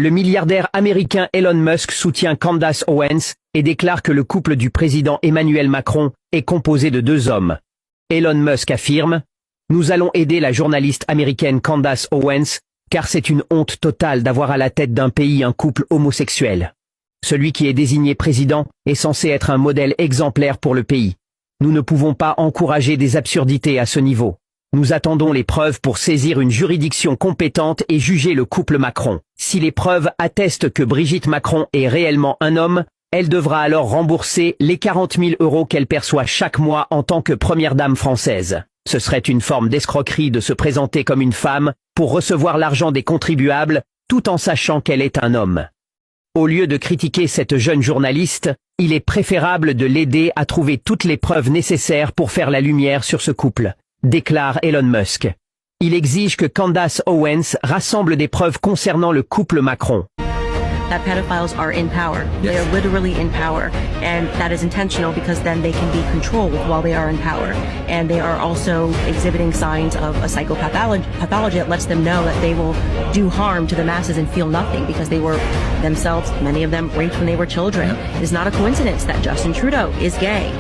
Le milliardaire américain Elon Musk soutient Candace Owens et déclare que le couple du président Emmanuel Macron est composé de 2 hommes. Elon Musk affirme « Nous allons aider la journaliste américaine Candace Owens, car c'est une honte totale d'avoir à la tête d'un pays un couple homosexuel. Celui qui est désigné président est censé être un modèle exemplaire pour le pays. Nous ne pouvons pas encourager des absurdités à ce niveau. Nous attendons les preuves pour saisir une juridiction compétente et juger le couple Macron. Si les preuves attestent que Brigitte Macron est réellement un homme, elle devra alors rembourser les 40 000 € qu'elle perçoit chaque mois en tant que première dame française. Ce serait une forme d'escroquerie de se présenter comme une femme pour recevoir l'argent des contribuables tout en sachant qu'elle est un homme. Au lieu de critiquer cette jeune journaliste, il est préférable de l'aider à trouver toutes les preuves nécessaires pour faire la lumière sur ce couple, déclare Elon Musk. Il exige que Candace Owens rassemble des preuves concernant le couple Macron. That pedophiles are in power. Yes. They are literally in power. And that is intentional because then they can be controlled while they are in power. And they are also exhibiting signs of a psychopathology that lets them know that they will do harm to the masses and feel nothing because they were themselves, many of them, raped when they were children. It is not a coincidence that Justin Trudeau is gay.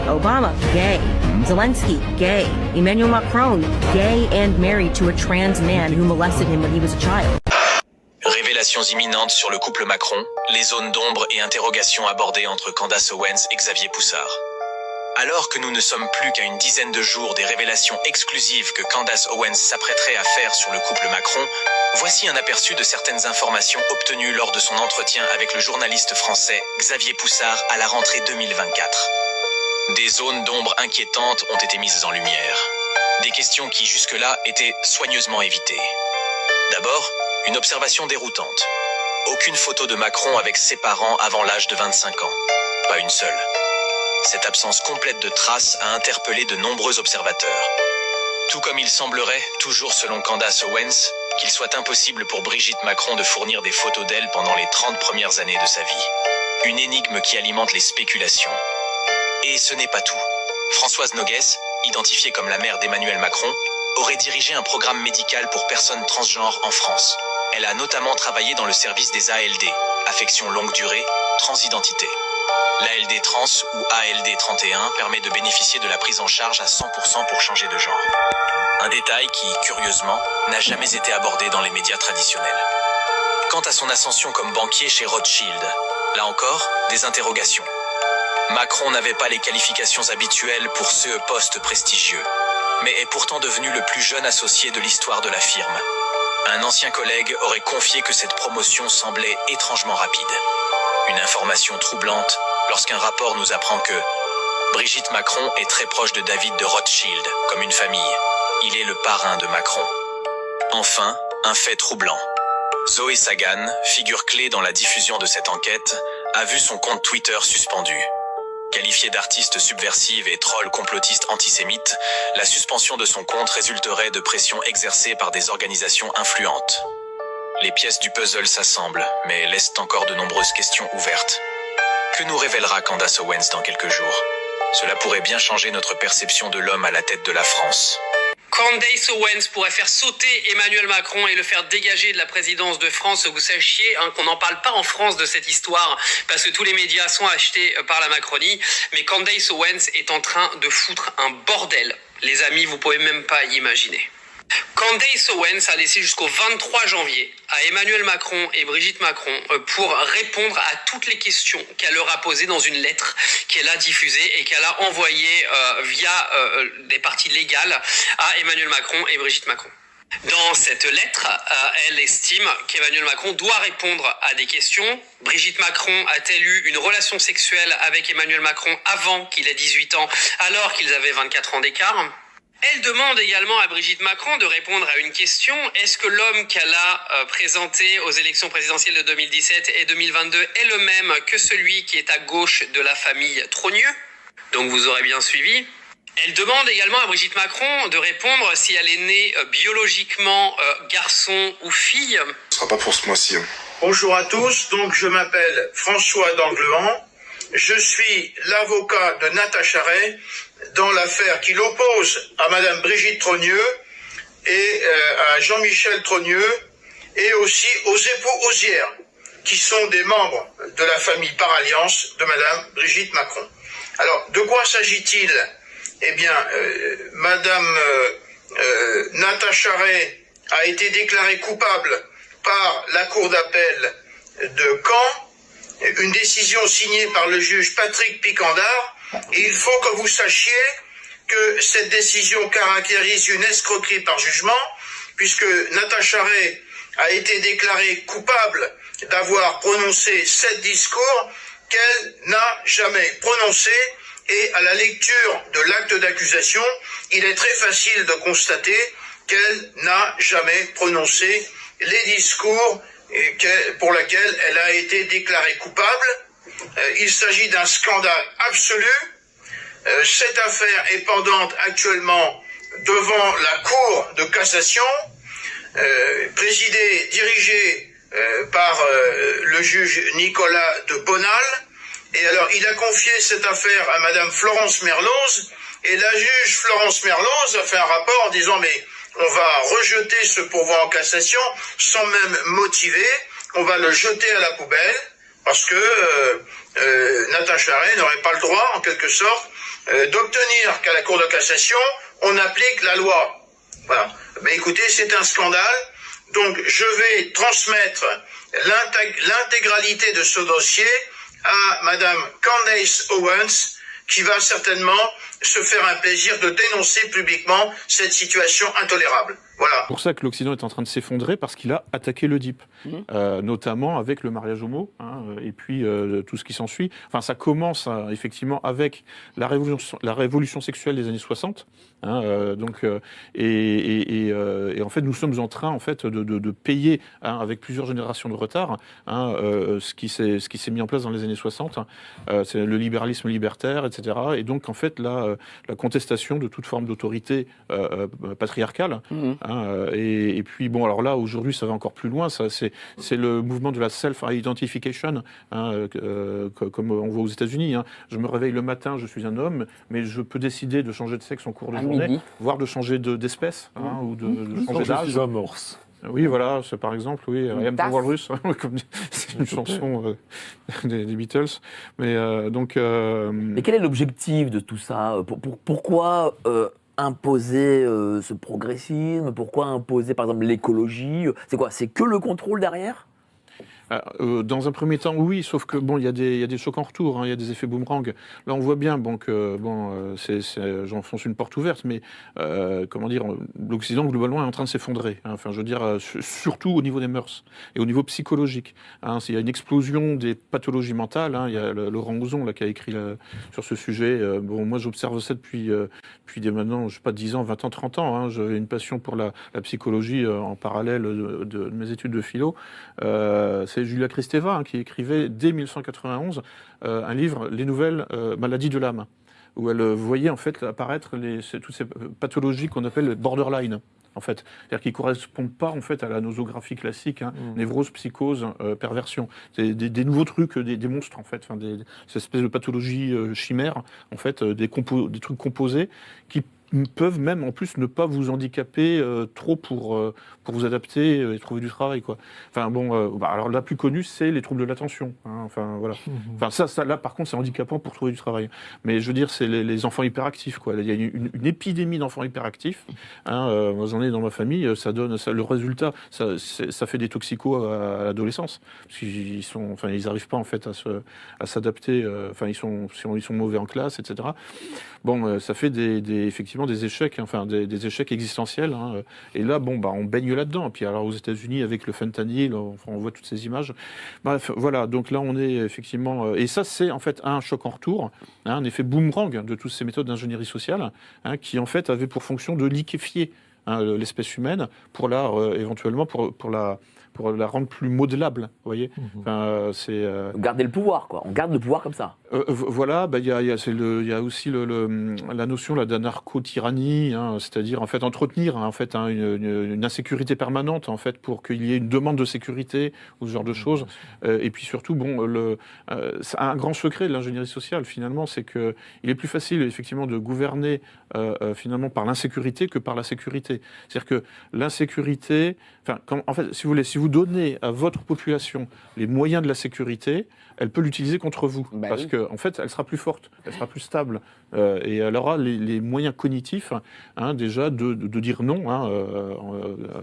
Obama, gay. Zelensky, gay. Emmanuel Macron, gay and married to a trans man who molested him when he was a child. Révélations imminentes sur le couple Macron, les zones d'ombre et interrogations abordées entre Candace Owens et Xavier Poussard. Alors que nous ne sommes plus qu'à une dizaine de jours des révélations exclusives que Candace Owens s'apprêterait à faire sur le couple Macron, voici un aperçu de certaines informations obtenues lors de son entretien avec le journaliste français Xavier Poussard à la rentrée 2024. Des zones d'ombre inquiétantes ont été mises en lumière. Des questions qui jusque-là étaient soigneusement évitées. D'abord, une observation déroutante. Aucune photo de Macron avec ses parents avant l'âge de 25 ans. Pas une seule. Cette absence complète de traces a interpellé de nombreux observateurs. Tout comme il semblerait, toujours selon Candace Owens, qu'il soit impossible pour Brigitte Macron de fournir des photos d'elle pendant les 30 premières années de sa vie. Une énigme qui alimente les spéculations. Et ce n'est pas tout. Françoise Noguès, identifiée comme la mère d'Emmanuel Macron, aurait dirigé un programme médical pour personnes transgenres en France. Elle a notamment travaillé dans le service des ALD, affection longue durée, transidentité. L'ALD trans ou ALD 31 permet de bénéficier de la prise en charge à 100% pour changer de genre. Un détail qui, curieusement, n'a jamais été abordé dans les médias traditionnels. Quant à son ascension comme banquier chez Rothschild, là encore, des interrogations. Macron n'avait pas les qualifications habituelles pour ce poste prestigieux, mais est pourtant devenu le plus jeune associé de l'histoire de la firme. Un ancien collègue aurait confié que cette promotion semblait étrangement rapide. Une information troublante lorsqu'un rapport nous apprend que Brigitte Macron est très proche de David de Rothschild, comme une famille. Il est le parrain de Macron. Enfin, un fait troublant. Zoé Sagan, figure clé dans la diffusion de cette enquête, a vu son compte Twitter suspendu. Qualifiée d'artiste subversive et troll complotiste antisémite, la suspension de son compte résulterait de pressions exercées par des organisations influentes. Les pièces du puzzle s'assemblent, mais laissent encore de nombreuses questions ouvertes. Que nous révélera Candace Owens dans quelques jours? Cela pourrait bien changer notre perception de l'homme à la tête de la France. Candace Owens pourrait faire sauter Emmanuel Macron et le faire dégager de la présidence de France. Vous sachiez qu'on n'en parle pas en France de cette histoire parce que tous les médias sont achetés par la Macronie. Mais Candace Owens est en train de foutre un bordel. Les amis, vous pouvez même pas imaginer. Candace Owens a laissé jusqu'au 23 janvier à Emmanuel Macron et Brigitte Macron pour répondre à toutes les questions qu'elle leur a posées dans une lettre qu'elle a diffusée et qu'elle a envoyée via des parties légales à Emmanuel Macron et Brigitte Macron. Dans cette lettre, elle estime qu'Emmanuel Macron doit répondre à des questions. Brigitte Macron a-t-elle eu une relation sexuelle avec Emmanuel Macron avant qu'il ait 18 ans, alors qu'ils avaient 24 ans d'écart ? Elle demande également à Brigitte Macron de répondre à une question. Est-ce que l'homme qu'elle a présenté aux élections présidentielles de 2017 et 2022 est le même que celui qui est à gauche de la famille Trogneux? Donc vous aurez bien suivi. Elle demande également à Brigitte Macron de répondre si elle est née biologiquement garçon ou fille. Ce sera pas pour ce mois-ci. Bonjour à tous, donc je m'appelle François d'Anglehan. Je suis l'avocat de Natacha Ray dans l'affaire qui l'oppose à Madame Brigitte Trogneux et à Jean-Michel Trogneux et aussi aux époux Ozière, qui sont des membres de la famille par alliance de Madame Brigitte Macron. Alors, de quoi s'agit-il? Eh bien, Madame Natacha Ray a été déclarée coupable par la Cour d'appel de Caen, une décision signée par le juge Patrick Picandard, et il faut que vous sachiez que cette décision caractérise une escroquerie par jugement, puisque Natacha Ray a été déclarée coupable d'avoir prononcé 7 discours qu'elle n'a jamais prononcés, et à la lecture de l'acte d'accusation, il est très facile de constater qu'elle n'a jamais prononcé les discours pour lesquels elle a été déclarée coupable. Il s'agit d'un scandale absolu. Cette affaire est pendante actuellement devant la Cour de cassation, dirigée par le juge Nicolas de Bonal. Et alors, il a confié cette affaire à Madame Florence Merloz, et la juge Florence Merloz a fait un rapport en disant mais on va rejeter ce pourvoi en cassation sans même motiver, on va le jeter à la poubelle, parce que Natacha Ray n'aurait pas le droit, en quelque sorte, d'obtenir qu'à la Cour de cassation, on applique la loi. Voilà. Mais écoutez, c'est un scandale, donc je vais transmettre l'intégralité de ce dossier à Madame Candace Owens, qui va certainement se faire un plaisir de dénoncer publiquement cette situation intolérable. Voilà. C'est pour ça que l'Occident est en train de s'effondrer, parce qu'il a attaqué le DIP, notamment avec le mariage homo, et puis tout ce qui s'ensuit. Enfin, ça commence effectivement avec la révolution sexuelle des années 60. Et en fait, nous sommes en train de payer, avec plusieurs générations de retard, ce qui s'est mis en place dans les années 60. C'est le libéralisme libertaire, etc. Et donc, en fait, la contestation de toute forme d'autorité patriarcale. Et puis, bon, alors là, aujourd'hui, ça va encore plus loin. C'est le mouvement de la self-identification, comme on voit aux États-Unis. Je me réveille le matin, je suis un homme, mais je peux décider de changer de sexe en cours de journée, voire de changer d'espèce, ou de changer d'âge. Je suis un morse. Oui, voilà, c'est par exemple, oui, I am the Walrus, c'est une chanson des Beatles. Mais Mais quel est l'objectif de tout ça? Pourquoi imposer ce progressisme? Pourquoi imposer, par exemple, l'écologie? C'est quoi? C'est que le contrôle derrière? Dans un premier temps, oui, sauf que bon, il y a des chocs en retour, il y a des effets boomerang. Là, on voit bien, j'enfonce une porte ouverte, mais comment dire, l'Occident globalement est en train de s'effondrer. Enfin, je veux dire, surtout au niveau des mœurs et au niveau psychologique. Il y a une explosion des pathologies mentales. Il y a Laurent Ozon là qui a écrit sur ce sujet. Moi, j'observe ça depuis maintenant, je sais pas, 10 ans, 20 ans, 30 ans. J'ai une passion pour la psychologie en parallèle de mes études de philo. C'est Julia Kristeva qui écrivait dès 1991 un livre, Les nouvelles maladies de l'âme, où elle voyait en fait apparaître toutes ces pathologies qu'on appelle borderline. En fait, c'est-à-dire qui ne correspondent pas en fait à la nosographie classique, névrose, psychose, perversion. C'est des nouveaux trucs, des monstres en fait, ces espèces de pathologies chimères, en fait, des trucs composés qui peuvent même en plus ne pas vous handicaper trop pour vous adapter et trouver du travail, quoi. Enfin bon, alors la plus connue c'est les troubles de l'attention. Enfin voilà. Enfin ça là par contre c'est handicapant pour trouver du travail. Mais je veux dire c'est les enfants hyperactifs, quoi. Il y a une épidémie d'enfants hyperactifs. Moi j'en ai dans ma famille. Le résultat ça fait des toxicos à l'adolescence parce qu'ils arrivent pas en fait à s'adapter. Ils sont mauvais en classe, etc. Bon, ça fait effectivement des échecs, des échecs existentiels. Et là, on baigne là-dedans. Puis alors aux États-Unis, avec le fentanyl, on voit toutes ces images. Bref, voilà. Donc là, on est effectivement. Et ça, c'est en fait un choc en retour, un effet boomerang de toutes ces méthodes d'ingénierie sociale, qui en fait avaient pour fonction de liquéfier l'espèce humaine pour éventuellement pour la rendre plus modelable, vous voyez. Garder le pouvoir, quoi. On garde le pouvoir comme ça. Voilà, il y a aussi la notion d'anarcho-tyrannie, c'est-à-dire en fait entretenir une insécurité permanente en fait pour qu'il y ait une demande de sécurité ou ce genre de choses. Et puis surtout, un grand secret de l'ingénierie sociale finalement, c'est que il est plus facile effectivement de gouverner finalement par l'insécurité que par la sécurité. C'est-à-dire que l'insécurité, en fait, si vous si vous donnez à votre population les moyens de la sécurité, elle peut l'utiliser contre vous. Parce qu'en fait, elle sera plus forte, elle sera plus stable. Et elle aura les moyens cognitifs, déjà, de dire non,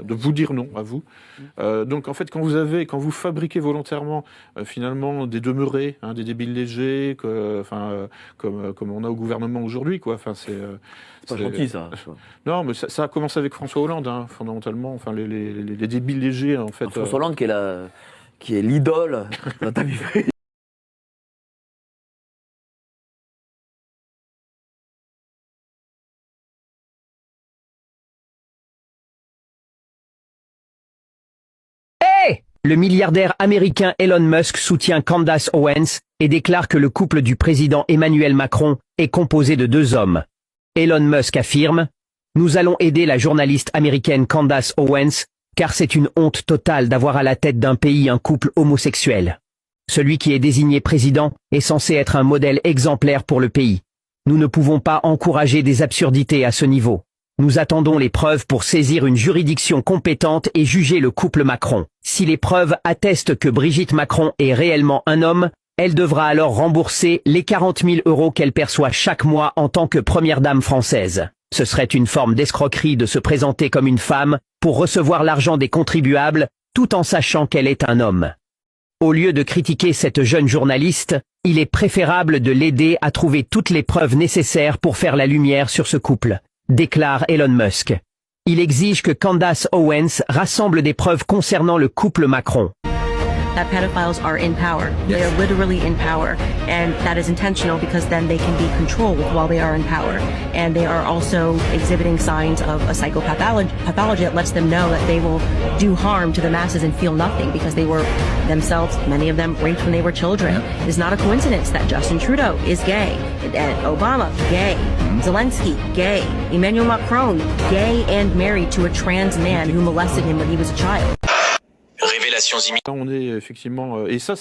de vous dire non à vous. Donc, en fait, quand vous fabriquez volontairement, finalement, des demeurés, des débiles légers, comme on a au gouvernement aujourd'hui, quoi. Enfin, c'est pas gentil, ça. Non, mais ça a commencé avec François Hollande, fondamentalement. Enfin, les débiles légers, en fait. François Hollande, qui est l'idole de ta vie. Le milliardaire américain Elon Musk soutient Candace Owens et déclare que le couple du président Emmanuel Macron est composé de 2 hommes. Elon Musk affirme « Nous allons aider la journaliste américaine Candace Owens car c'est une honte totale d'avoir à la tête d'un pays un couple homosexuel. Celui qui est désigné président est censé être un modèle exemplaire pour le pays. Nous ne pouvons pas encourager des absurdités à ce niveau. Nous attendons les preuves pour saisir une juridiction compétente et juger le couple Macron. Si les preuves attestent que Brigitte Macron est réellement un homme, elle devra alors rembourser les 40 000 € qu'elle perçoit chaque mois en tant que première dame française. Ce serait une forme d'escroquerie de se présenter comme une femme pour recevoir l'argent des contribuables tout en sachant qu'elle est un homme. Au lieu de critiquer cette jeune journaliste, il est préférable de l'aider à trouver toutes les preuves nécessaires pour faire la lumière sur ce couple, déclare Elon Musk. Il exige que Candace Owens rassemble des preuves concernant le couple Macron. That pedophiles are in power. They are literally in power. And that is intentional because then they can be controlled while they are in power. And they are also exhibiting signs of a psychopathology that lets them know that they will do harm to the masses and feel nothing because they were themselves, many of them, raped when they were children. It is not a coincidence that Justin Trudeau is gay. And Obama, gay. Zelensky, gay. Emmanuel Macron, gay and married to a trans man who molested him when he was a child. Révélations imminentes. On est effectivement... et ça,